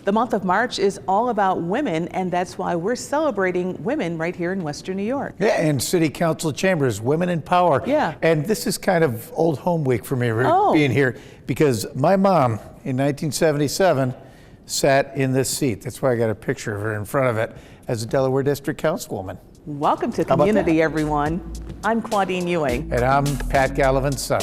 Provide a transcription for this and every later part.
The month of March is all about women, and that's why we're celebrating women right here in Western New York. Yeah, and City Council chambers, Women in Power. Yeah. And this is kind of old home week for me being here, because my mom in 1977 sat in this seat. That's why I got a picture of her in front of it as a Delaware District Councilwoman. Welcome to commUNITY, everyone. I'm Claudine Ewing. And I'm Pat Gallivan's son.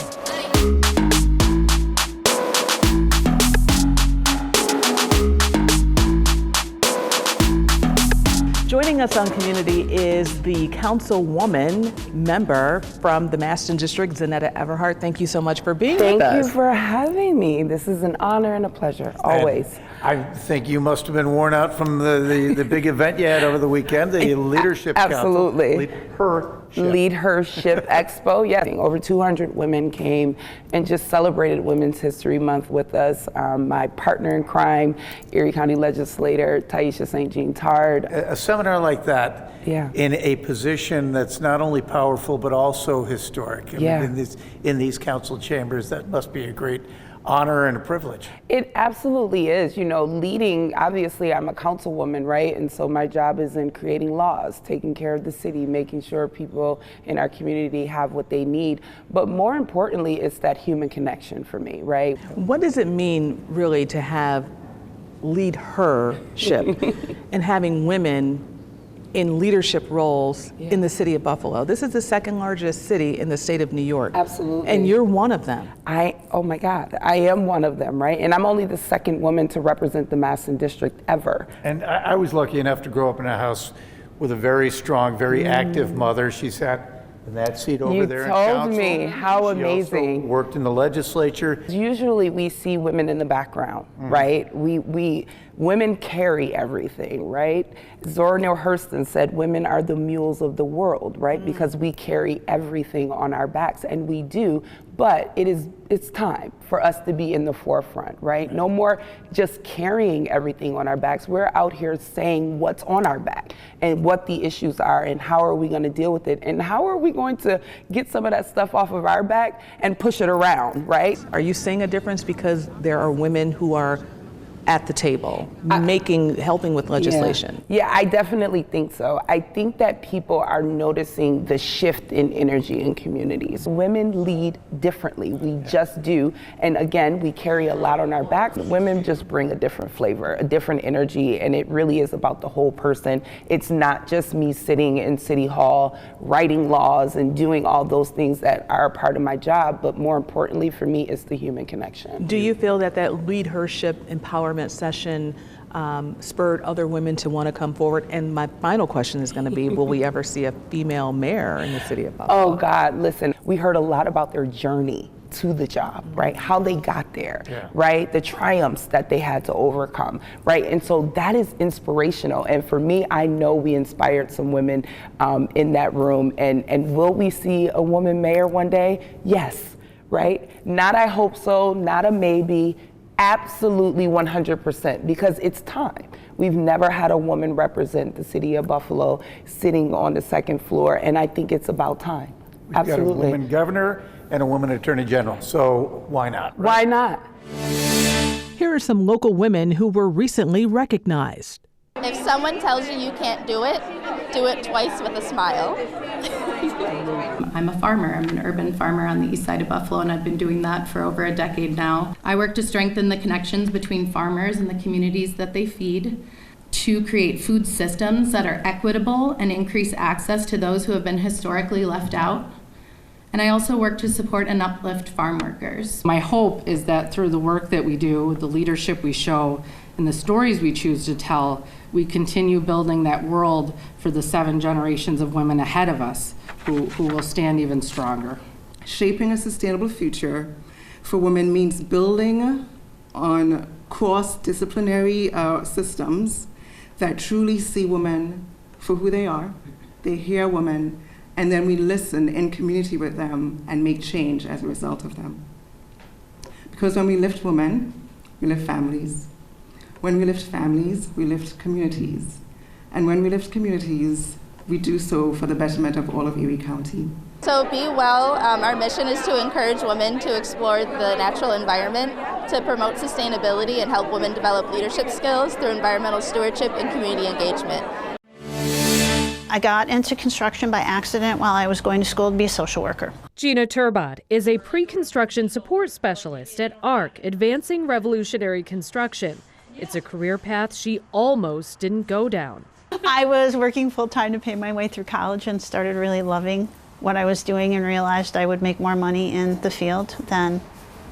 Joining us on commUNITY is the councilwoman member from the Maston District, Zanetta Everhart. Thank you so much for being with us. Thank you for having me. This is an honor and a pleasure, always. And I think you must have been worn out from the big event you had over the weekend, the Leadership Absolutely. Council. Lead Her Ship Expo. Yeah, over 200 women came and just celebrated Women's History Month with us. My partner in crime, Erie County Legislator Taisha St. Jean Tard. A seminar like that, yeah, in a position that's not only powerful but also historic. I mean, in these council chambers, that must be a great honor and a privilege. It absolutely is. You know, leading, obviously I'm a councilwoman, right? And so my job is in creating laws, taking care of the city, making sure people in our community have what they need. But more importantly, it's that human connection for me, right? What does it mean really to have Lead Her Ship and having women in leadership roles in the city of Buffalo? This is the second largest city in the state of New York. Absolutely. And you're one of them. Oh my God, I am one of them, right? And I'm only the second woman to represent the Maston District ever. And I was lucky enough to grow up in a house with a very strong, very active mother. She sat in that seat over there in council. You told me, how amazing. She also worked in the legislature. Usually we see women in the background, right? Women carry everything, right? Zora Neale Hurston said women are the mules of the world, right? Because we carry everything on our backs, and we do, but it's time for us to be in the forefront, right? No more just carrying everything on our backs. We're out here saying what's on our back and what the issues are and how are we gonna deal with it and how are we going to get some of that stuff off of our back and push it around, right? Are you seeing a difference because there are women who are at the table, helping with legislation? Yeah, I definitely think so. I think that people are noticing the shift in energy in communities. Women lead differently, we just do. And again, we carry a lot on our backs. Women just bring a different flavor, a different energy, and it really is about the whole person. It's not just me sitting in City Hall, writing laws and doing all those things that are a part of my job, but more importantly for me, it's the human connection. Do you feel that Lead Her Ship empowerment session spurred other women to want to come forward? And my final question is going to be, will we ever see a female mayor in the city of Buffalo? Oh God, listen, we heard a lot about their journey to the job, right? How they got there, right? The triumphs that they had to overcome, right? And so that is inspirational. And for me, I know we inspired some women in that room. And will we see a woman mayor one day? Yes, right? Not I hope so, not a maybe. Absolutely 100%, because it's time. We've never had a woman represent the city of Buffalo sitting on the second floor, and I think it's about time. Absolutely. We've got a woman governor and a woman attorney general, so why not? Right? Why not? Here are some local women who were recently recognized. If someone tells you can't do it twice with a smile. I'm a farmer. I'm an urban farmer on the east side of Buffalo, and I've been doing that for over a decade now. I work to strengthen the connections between farmers and the communities that they feed, to create food systems that are equitable and increase access to those who have been historically left out. And I also work to support and uplift farm workers. My hope is that through the work that we do, the leadership we show, and the stories we choose to tell, we continue building that world for the 7 generations of women ahead of us who will stand even stronger. Shaping a sustainable future for women means building on cross-disciplinary systems that truly see women for who they are. They hear women, and then we listen in community with them and make change as a result of them. Because when we lift women, we lift families. When we lift families, we lift communities. And when we lift communities, we do so for the betterment of all of Erie County. So Be Well, our mission is to encourage women to explore the natural environment, to promote sustainability and help women develop leadership skills through environmental stewardship and community engagement. I got into construction by accident while I was going to school to be a social worker. Gina Turbot is a pre-construction support specialist at ARC, Advancing Revolutionary Construction. It's a career path she almost didn't go down. I was working full-time to pay my way through college and started really loving what I was doing and realized I would make more money in the field than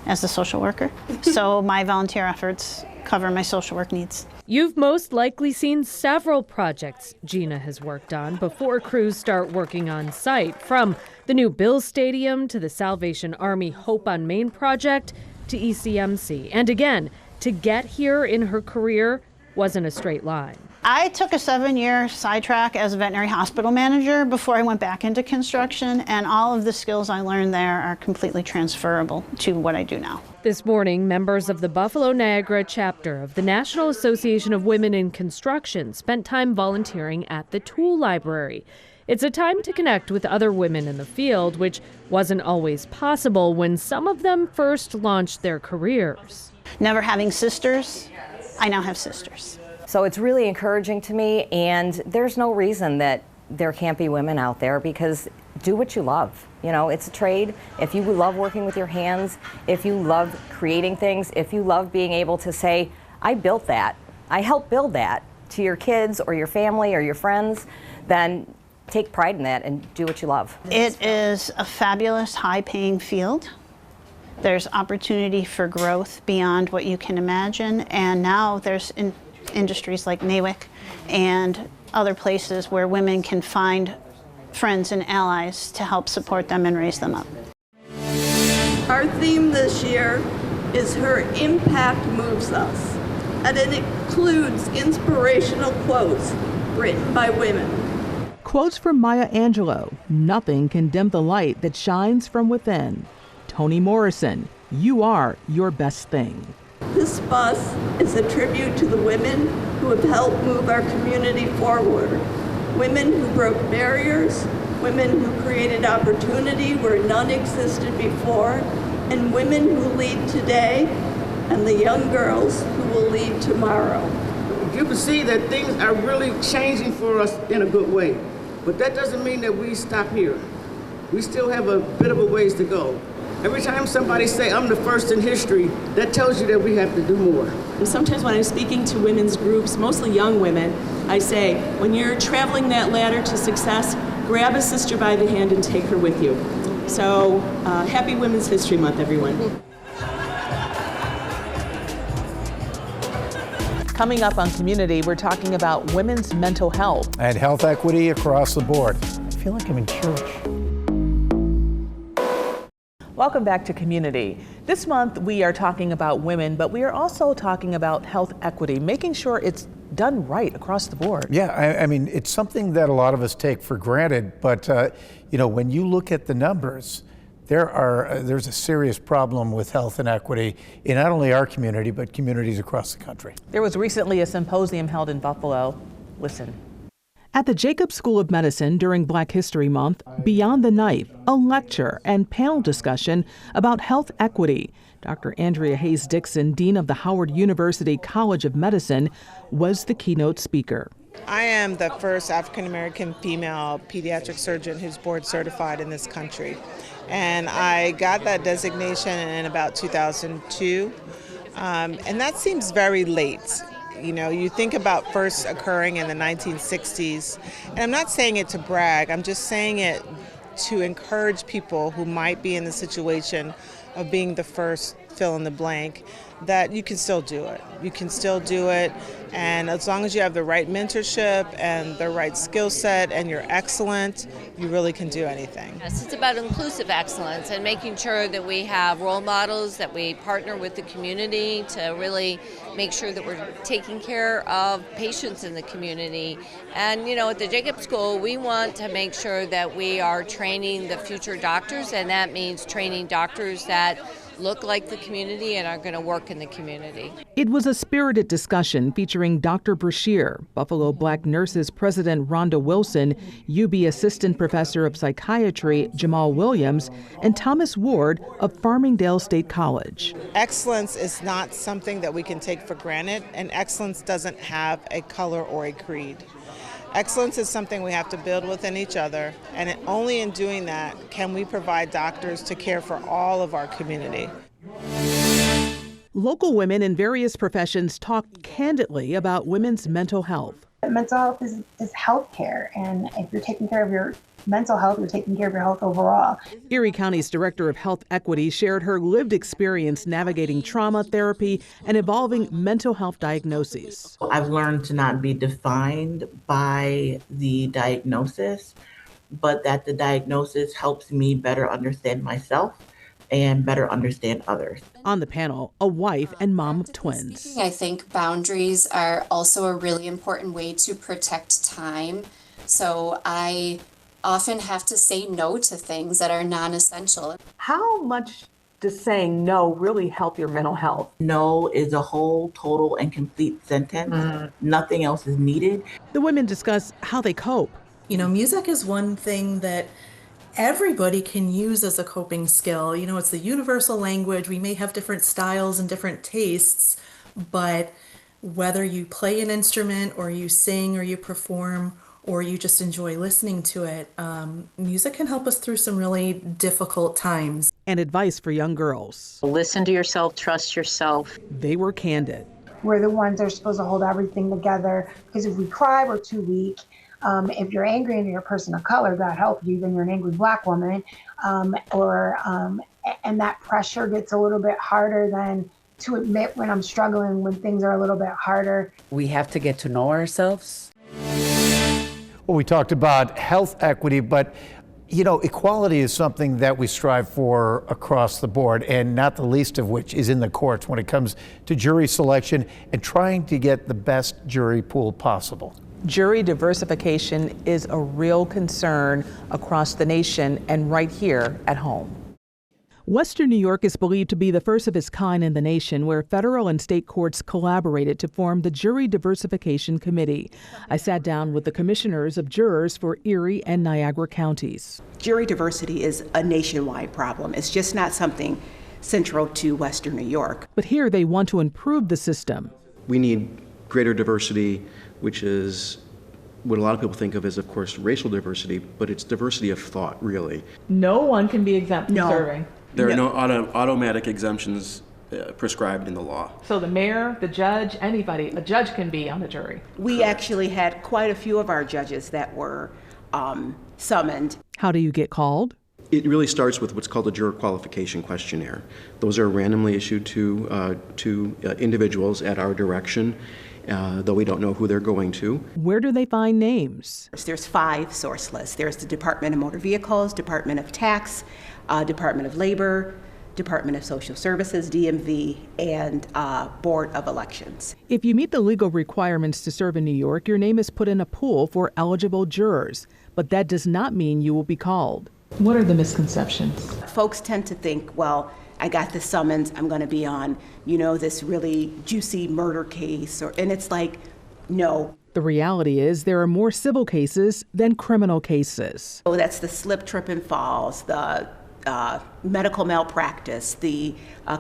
as a social worker. So my volunteer efforts cover my social work needs. You've most likely seen several projects Gina has worked on before crews start working on site, from the new Bills Stadium to the Salvation Army Hope on Main project to ECMC. And again, to get here in her career wasn't a straight line. I took a 7-year sidetrack as a veterinary hospital manager before I went back into construction, and all of the skills I learned there are completely transferable to what I do now. This morning, members of the Buffalo Niagara chapter of the National Association of Women in Construction spent time volunteering at the Tool Library. It's a time to connect with other women in the field, which wasn't always possible when some of them first launched their careers. Never having sisters, I now have sisters. So it's really encouraging to me, and there's no reason that there can't be women out there, because do what you love. You know, it's a trade. If you love working with your hands, if you love creating things, if you love being able to say, I built that, I helped build that to your kids or your family or your friends, then take pride in that and do what you love. It is a fabulous, high-paying field. There's opportunity for growth beyond what you can imagine, and now there's industries like NAWIC and other places where women can find friends and allies to help support them and raise them up. Our theme this year is Her Impact Moves Us, and it includes inspirational quotes written by women. Quotes from Maya Angelou: "Nothing can dim the light that shines from within." Toni Morrison: "You are your best thing." This bus is a tribute to the women who have helped move our community forward. Women who broke barriers, women who created opportunity where none existed before, and women who lead today, and the young girls who will lead tomorrow. You can see that things are really changing for us in a good way, but that doesn't mean that we stop here. We still have a bit of a ways to go. Every time somebody say, I'm the first in history, that tells you that we have to do more. And sometimes when I'm speaking to women's groups, mostly young women, I say, when you're traveling that ladder to success, grab a sister by the hand and take her with you. So happy Women's History Month, everyone. Coming up on Community, we're talking about women's mental health. And health equity across the board. I feel like I'm in church. Welcome back to Community. This month we are talking about women, but we are also talking about health equity, making sure it's done right across the board. Yeah, I mean, it's something that a lot of us take for granted, but you know, when you look at the numbers, there's a serious problem with health inequity in not only our community, but communities across the country. There was recently a symposium held in Buffalo. Listen. At the Jacobs School of Medicine during Black History Month, Beyond the Knife, a lecture and panel discussion about health equity. Dr. Andrea Hayes Dixon, Dean of the Howard University College of Medicine, was the keynote speaker. I am the first African-American female pediatric surgeon who's board certified in this country. And I got that designation in about 2002. And that seems very late. You know, you think about first occurring in the 1960s, and I'm not saying it to brag, I'm just saying it to encourage people who might be in the situation of being the first fill in the blank, that you can still do it. You can still do it, and as long as you have the right mentorship and the right skill set and you're excellent, you really can do anything. Yes, it's about inclusive excellence and making sure that we have role models, that we partner with the community to really make sure that we're taking care of patients in the community. And you know, at the Jacobs School, we want to make sure that we are training the future doctors, and that means training doctors that look like the community and are going to work in the community. It was a spirited discussion featuring Dr. Brashear, Buffalo Black Nurses President Rhonda Wilson, UB Assistant Professor of Psychiatry Jamal Williams, and Thomas Ward of Farmingdale State College. Excellence is not something that we can take for granted, and excellence doesn't have a color or a creed. Excellence is something we have to build within each other, and only in doing that can we provide doctors to care for all of our community. Local women in various professions talked candidly about women's mental health. Mental health is health care, and if you're taking care of your mental health, you're taking care of your health overall. Erie County's Director of Health Equity shared her lived experience navigating trauma therapy and evolving mental health diagnoses. I've learned to not be defined by the diagnosis, but that the diagnosis helps me better understand myself and better understand others. On the panel, a wife and mom of twins. I think boundaries are also a really important way to protect time. So I often have to say no to things that are non-essential. How much does saying no really help your mental health? No is a whole, total, and complete sentence. Nothing else is needed. The women discuss how they cope. You know, music is one thing that everybody can use as a coping skill. You know, it's the universal language. We may have different styles and different tastes, but whether you play an instrument or you sing or you perform or you just enjoy listening to it, music can help us through some really difficult times. And advice for young girls. Listen to yourself, trust yourself. They were candid. We're the ones that are supposed to hold everything together, because if we cry, we're too weak. If you're angry and you're a person of color, God help you, then you're an angry Black woman. And that pressure gets a little bit harder than to admit when I'm struggling, when things are a little bit harder. We have to get to know ourselves. Well, we talked about health equity, but you know, equality is something that we strive for across the board, and not the least of which is in the courts when it comes to jury selection and trying to get the best jury pool possible. Jury diversification is a real concern across the nation and right here at home. Western New York is believed to be the first of its kind in the nation where federal and state courts collaborated to form the Jury Diversification Committee. I sat down with the commissioners of jurors for Erie and Niagara counties. Jury diversity is a nationwide problem. It's just not something central to Western New York. But here they want to improve the system. We need greater diversity, which is what a lot of people think of as, of course, racial diversity, but it's diversity of thought, really. No one can be exempt from serving. There are no automatic exemptions prescribed in the law. So the mayor, the judge, anybody, a judge can be on the jury. We actually had quite a few of our judges that were summoned. How do you get called? It really starts with what's called a juror qualification questionnaire. Those are randomly issued to individuals at our direction, though we don't know who they're going to. Where do they find names? There's 5 source lists. There's the Department of Motor Vehicles, Department of Tax, Department of Labor, Department of Social Services, DMV, and Board of Elections. If you meet the legal requirements to serve in New York, your name is put in a pool for eligible jurors, but that does not mean you will be called. What are the misconceptions? Folks tend to think, well, I got the summons, I'm going to be on, you know, this really juicy murder case, and it's like, no. The reality is there are more civil cases than criminal cases. So that's the slip, trip, and falls, the medical malpractice, the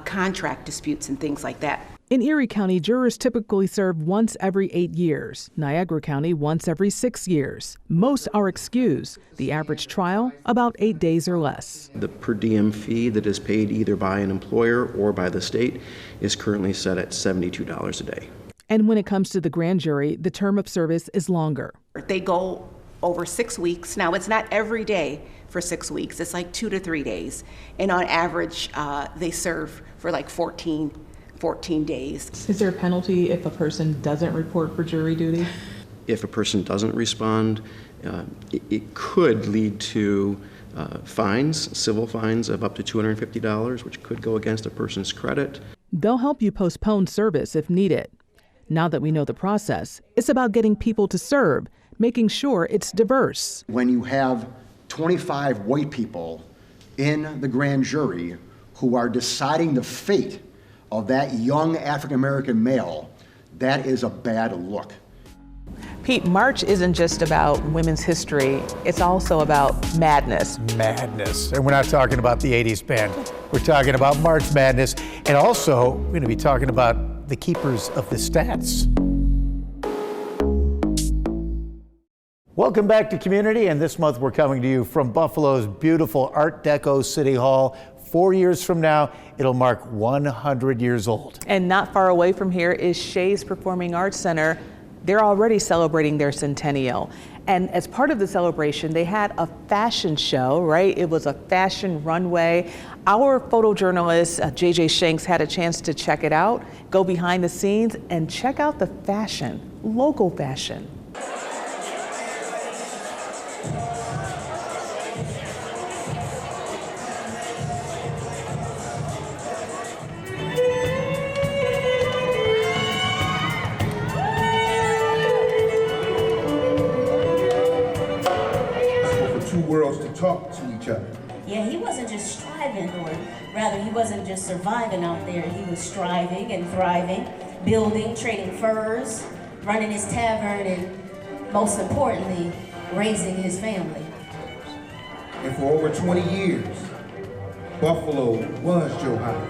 contract disputes and things like that. In Erie County, jurors typically serve once every 8 years. Niagara County, once every 6 years. Most are excused. The average trial, about 8 days or less. The per diem fee that is paid either by an employer or by the state is currently set at $72 a day. And when it comes to the grand jury, the term of service is longer. They go over 6 weeks. Now, it's not every day for 6 weeks. It's like 2 to 3 days. And on average, they serve for like 14 days. Is there a penalty if a person doesn't report for jury duty? If a person doesn't respond, it could lead to fines, civil fines of up to $250, which could go against a person's credit. They'll help you postpone service if needed. Now that we know the process, it's about getting people to serve, making sure it's diverse. When you have 25 white people in the grand jury who are deciding the fate of that young African-American male, that is a bad look. Pete, March isn't just about women's history, it's also about madness. Madness. And we're not talking about the 80s band. We're talking about March Madness. And also, we're going to be talking about the keepers of the stats. Welcome back to Community, and this month we're coming to you from Buffalo's beautiful Art Deco City Hall. 4 years from now, it'll mark 100 years old. And not far away from here is Shays Performing Arts Center. They're already celebrating their centennial. And as part of the celebration, they had a fashion show, right? It was a fashion runway. Our photojournalist, JJ Shanks, had a chance to check it out, go behind the scenes, and check out the fashion, local fashion. Worlds to talk to each other. Yeah, he wasn't just striving, or rather, he wasn't just surviving out there. He was striving and thriving, building, trading furs, running his tavern, and most importantly, raising his family. And for over 20 years, Buffalo was Joe Howard.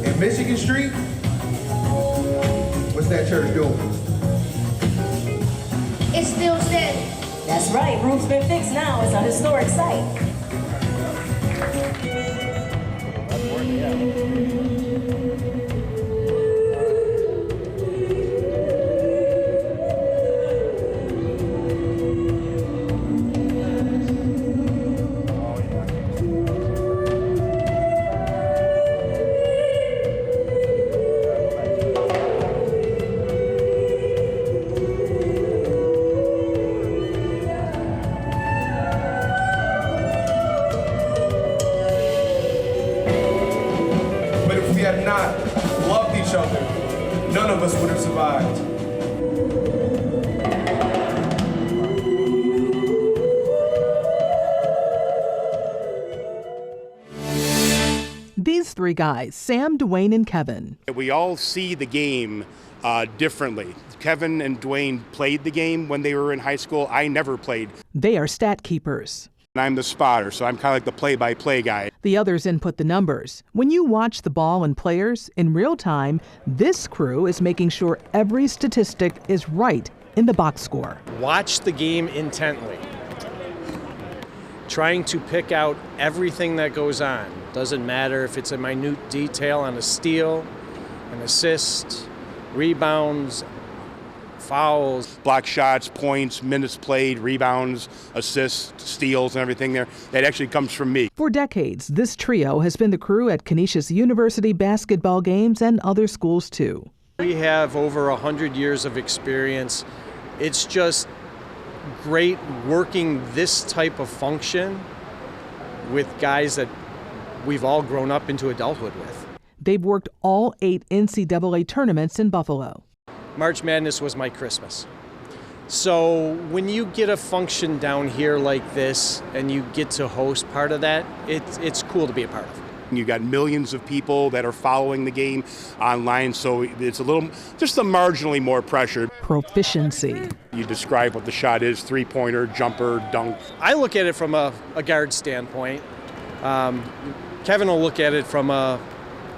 And Michigan Street, what's that church doing? It's still standing. That's right, roof's been fixed now. It's a historic site. None of us would have survived. These three guys, Sam, Dwayne, and Kevin. We all see the game differently. Kevin and Dwayne played the game when they were in high school. I never played. They are stat keepers. I'm the spotter, so I'm kind of like the play-by-play guy. The others input the numbers. When you watch the ball and players in real time, this crew is making sure every statistic is right in the box score. Watch the game intently, trying to pick out everything that goes on. Doesn't matter if it's a minute detail on a steal, an assist, rebounds, fouls, block shots, points, minutes played, rebounds, assists, steals, and everything there. That actually comes from me. For decades, this trio has been the crew at Canisius University basketball games and other schools too. We have over 100 years of experience. It's just great working this type of function with guys that we've all grown up into adulthood with. They've worked all 8 NCAA tournaments in Buffalo. March Madness was my Christmas. So when you get a function down here like this and you get to host part of that, it's cool to be a part of. You got millions of people that are following the game online, so it's a little, just a marginally more pressure. Proficiency. You describe what the shot is, three-pointer, jumper, dunk. I look at it from a guard standpoint. Kevin will look at it from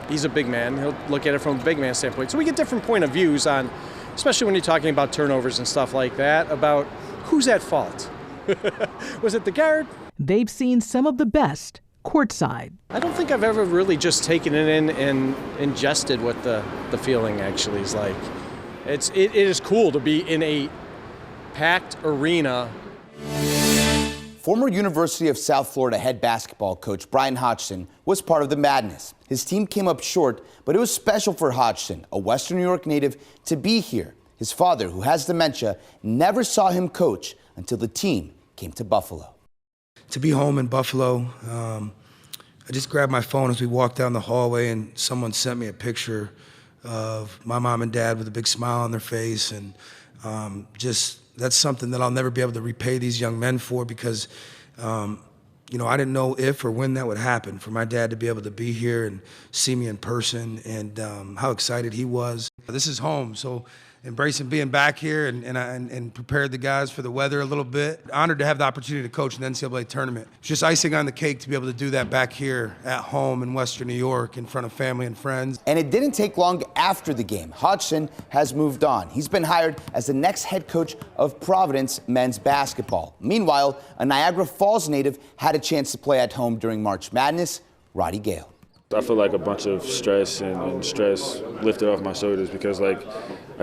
he's a big man. He'll look at it from a big man standpoint. So we get different point of views on, especially when you're talking about turnovers and stuff like that, about who's at fault. Was it the guard? They've seen some of the best courtside. I don't think I've ever really just taken it in and ingested what the feeling actually is like. It is cool to be in a packed arena. Former University of South Florida head basketball coach Brian Hodgson was part of the madness. His team came up short, but it was special for Hodgson, a Western New York native, to be here. His father, who has dementia, never saw him coach until the team came to Buffalo. To be home in Buffalo, I just grabbed my phone as we walked down the hallway and someone sent me a picture of my mom and dad with a big smile on their face, and just that's something that I'll never be able to repay these young men for, because I didn't know if or when that would happen, for my dad to be able to be here and see me in person, and how excited he was. This is home, so embracing being back here and prepared the guys for the weather a little bit. Honored to have the opportunity to coach an NCAA tournament. It's just icing on the cake to be able to do that back here at home in Western New York in front of family and friends. And it didn't take long after the game. Hodgson has moved on. He's been hired as the next head coach of Providence men's basketball. Meanwhile, a Niagara Falls native had a chance to play at home during March Madness. Roddy Gale. I feel like a bunch of stress and stress lifted off my shoulders, because I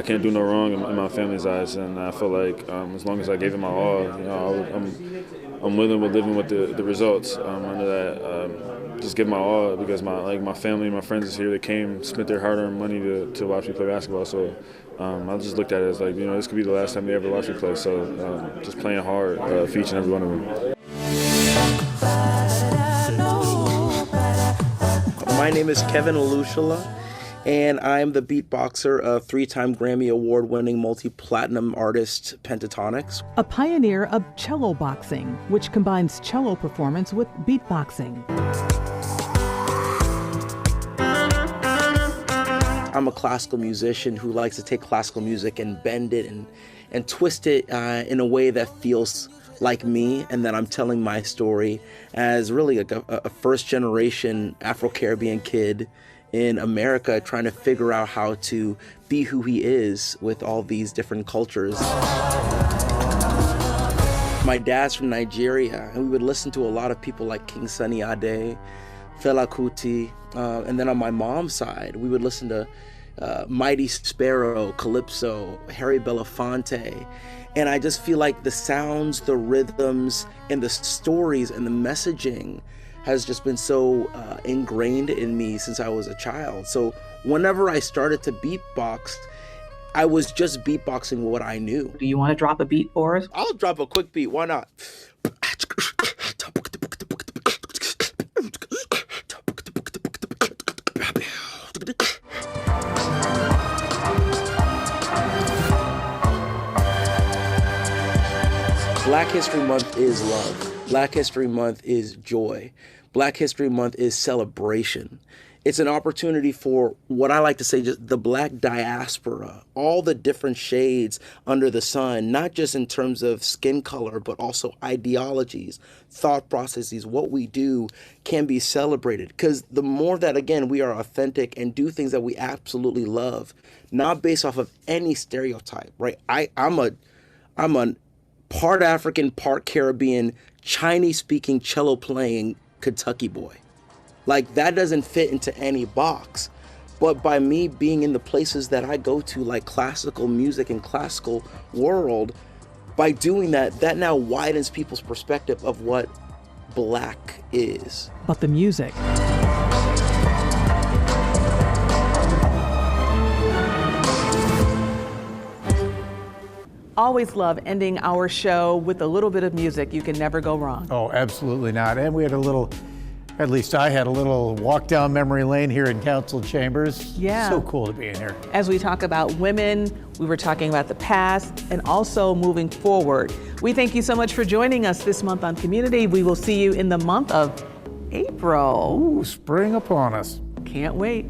can't do no wrong in my family's eyes, and I feel like as long as I gave it my all, I'm willing with living with the results. Under that, just give my all, because my family and my friends is here. They came, spent their hard-earned money to watch me play basketball. So I just looked at it as this could be the last time they ever watch me play. So just playing hard for each and every one of them. My name is Kevin Alushala, and I'm the beatboxer of 3-time Grammy Award-winning multi-platinum artist Pentatonix. A pioneer of cello boxing, which combines cello performance with beatboxing. I'm a classical musician who likes to take classical music and bend it and twist it in a way that feels like me, and then I'm telling my story as really a first-generation Afro-Caribbean kid in America trying to figure out how to be who he is with all these different cultures. My dad's from Nigeria, and we would listen to a lot of people like King Sunny Ade, Fela Kuti, and then on my mom's side, we would listen to Mighty Sparrow, Calypso, Harry Belafonte. And I just feel like the sounds, the rhythms, and the stories and the messaging has just been so ingrained in me since I was a child. So whenever I started to beatbox, I was just beatboxing what I knew. Do you want to drop a beat for us? I'll drop a quick beat, why not? Black History Month is love. Black History Month is joy. Black History Month is celebration. It's an opportunity for what I like to say, just the Black diaspora, all the different shades under the sun, not just in terms of skin color, but also ideologies, thought processes. What we do can be celebrated, because the more that, again, we are authentic and do things that we absolutely love, not based off of any stereotype, right? I'm a part African, part Caribbean, Chinese-speaking, cello-playing Kentucky boy. Like, that doesn't fit into any box. But by me being in the places that I go to, like classical music and classical world, by doing that, that now widens people's perspective of what Black is. But the music. Always love ending our show with a little bit of music. You can never go wrong. Oh, absolutely not. And we had at least I had a little walk down memory lane here in Council Chambers. Yeah. So cool to be in here. As we talk about women, we were talking about the past and also moving forward. We thank you so much for joining us this month on commUNITY. We will see you in the month of April. Ooh, spring upon us. Can't wait.